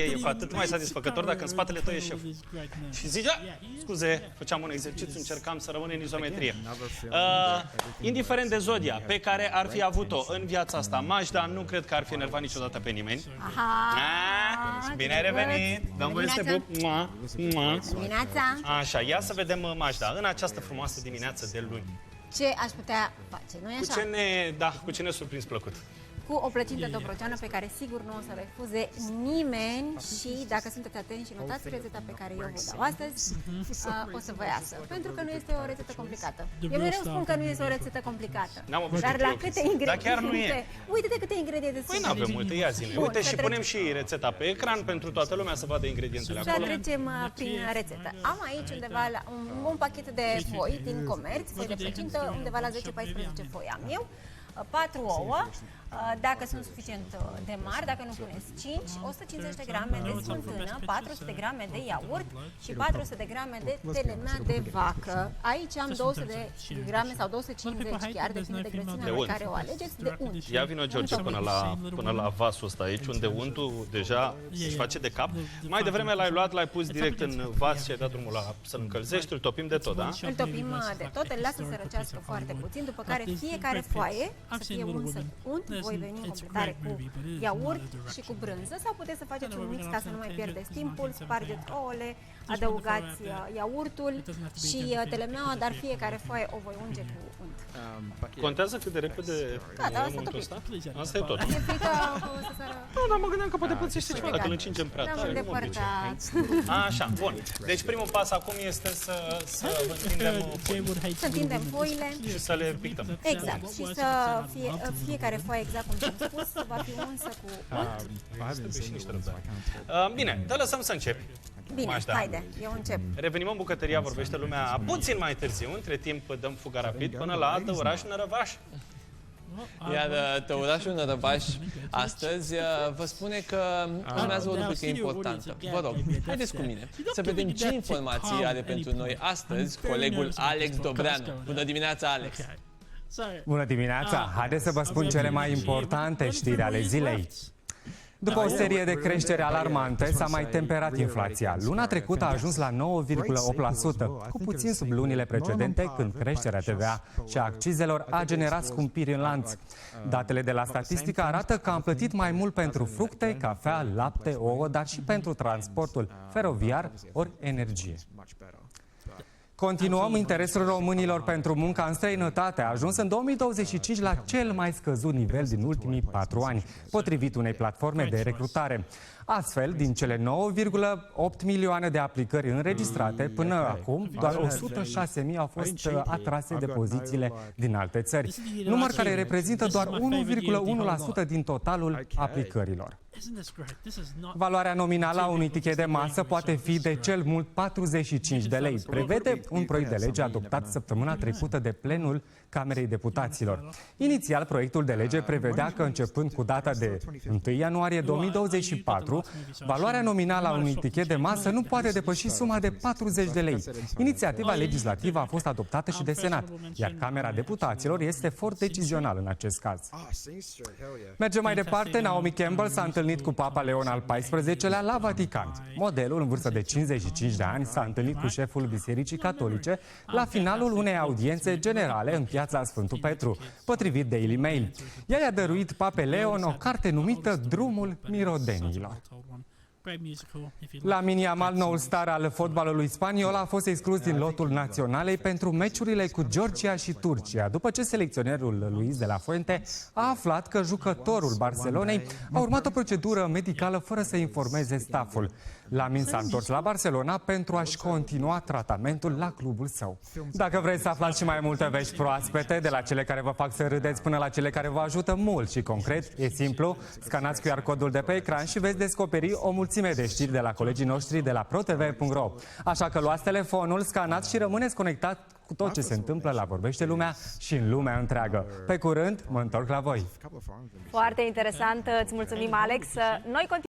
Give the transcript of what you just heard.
e cu atât mai satisfăcător dacă în spatele tău e șef. Și zici, scuze, făceam un exercițiu, încercam să rămân în izometrie. Indiferent de zodia pe care ar fi avut-o în viața asta, Majda nu cred că ar fi enervat niciodată pe nimeni. Bine ai revenit! Dăm voie să te pup! Dimineața! Așa, ia să vedem, Majda, în această frumoasă dimineață de luni. Ce aș putea face, nu-i așa? Cu ce ne surprins plăcut? Cu o plăcintă dobrogeană pe care sigur nu o să refuze nimeni și dacă sunteți atenți și notați rețeta pe care eu vă dau astăzi, o să vă iasă. Pentru că nu este o rețetă complicată. Eu mereu spun că nu este o rețetă complicată. Dar la câte ingrediente... Dar chiar nu e. Uite-te câte ingrediente sunt. Păi n-avem multe, ia zine. Uite și punem și rețeta pe ecran pentru toată lumea să vadă ingredientele acolo. Și trecem prin rețetă. Am aici undeva un pachet de foi din comerț, foi de plăcintă, undeva la 10-14 foi am eu. 4 ouă, dacă sunt suficient de mari, dacă nu puneți 5, 150 de grame de smântână, 400 de grame de iaurt și 400 de grame de telemea de vacă. Aici am 200 de grame sau 250 chiar, depinde de grăsimea pe care o alegeți, de unt. Ia vină, George, până la vasul ăsta aici, unde untul deja își face de cap. Mai devreme l-ai luat, l-ai pus direct în vas și ai dat drumul să-l încălzești, îl topim de tot, da? Îl topim de tot, îl lasă să răcească foarte puțin, după care fiecare foaie să fie unsă cu unt. Voi veni în completare cu iaurt și cu brânză sau puteți să faceți un mix ca să nu mai pierdeți timpul, spargeți ouăle, adăugați iaurtul și telemeaua, dar fiecare foaie o voi unge cu unt. Contează cât de repede untul ăsta? Asta e tot. E frică să sară... Nu, dar mă gândeam că poate pățește ceva dacă îl încingem prea tare. Așa, bun. Deci primul pas acum este să întindem foile și să le pictăm. Exact. Și să fiecare foaie, exact cum am spus, va fi unsă cu unt. Bine, te lăsăm să începi. Bine, haide, eu încep. Revenim în bucătăria, vorbește lumea puțin mai târziu. Între timp dăm fuga rapid până la Tăuraș Nărăvaș. Iar Tăurașul Nărăvaș astăzi vă spune că urmează o rubrică importantă. Vă rog, haideți cu mine să vedem ce informații are pentru noi astăzi colegul Alex Dobreanu. Bună dimineața, Alex! Bună dimineața! Haideți să vă spun cele mai importante știri ale zilei. După o serie de creșteri alarmante, s-a mai temperat inflația. Luna trecută a ajuns la 9,8%, cu puțin sub lunile precedente, când creșterea TVA și a accizelor a generat scumpiri în lanț. Datele de la statistică arată că am plătit mai mult pentru fructe, cafea, lapte, ouă, dar și pentru transportul feroviar ori energie. Continuăm interesul românilor pentru munca în străinătate. A ajuns în 2025 la cel mai scăzut nivel din ultimii 4 ani, potrivit unei platforme de recrutare. Astfel, din cele 9,8 milioane de aplicări înregistrate, până acum, doar 106.000 au fost atrase de pozițiile din alte țări, număr care reprezintă doar 1,1% din totalul aplicărilor. Valoarea nominală a unui tichet de masă poate fi de cel mult 45 de lei, prevede un proiect de lege adoptat săptămâna trecută de plenul Camerei Deputaților. Inițial, proiectul de lege prevedea că începând cu data de 1 ianuarie 2024, valoarea nominală a unui tichet de masă nu poate depăși suma de 40 de lei. Inițiativa legislativă a fost adoptată și de Senat, iar Camera Deputaților este foarte decizională în acest caz. Mergem mai departe. Naomi Campbell s-a întâlnit cu Papa Leon al XIV-lea la Vatican. Modelul, în vârstă de 55 de ani, s-a întâlnit cu șeful Bisericii Catolice la finalul unei audiențe generale în piața Sfântul Petru, potrivit Daily Mail. Ea i-a dăruit Papei Leon o carte numită Drumul Mirodenilor. Lamine Yamal, noul star al fotbalului spaniol, a fost exclus din lotul naționalei pentru meciurile cu Georgia și Turcia, după ce selecționerul Luis de la Fuente a aflat că jucătorul Barcelonei a urmat o procedură medicală fără să informeze stafful. Lamine s-a întors la Barcelona pentru a-și continua tratamentul la clubul său. Dacă vreți să aflați și mai multe vești proaspete, de la cele care vă fac să râdeți până la cele care vă ajută mult și concret, e simplu, scanați QR codul de pe ecran și veți descoperi o mulțime de știri de la colegii noștri de la protv.ro. Așa că luați telefonul, scanați și rămâneți conectat cu tot ce se întâmplă la Vorbește Lumea și în lumea întreagă. Pe curând, mă întorc la voi. Foarte interesant, îți mulțumim, Alex. Noi continuăm.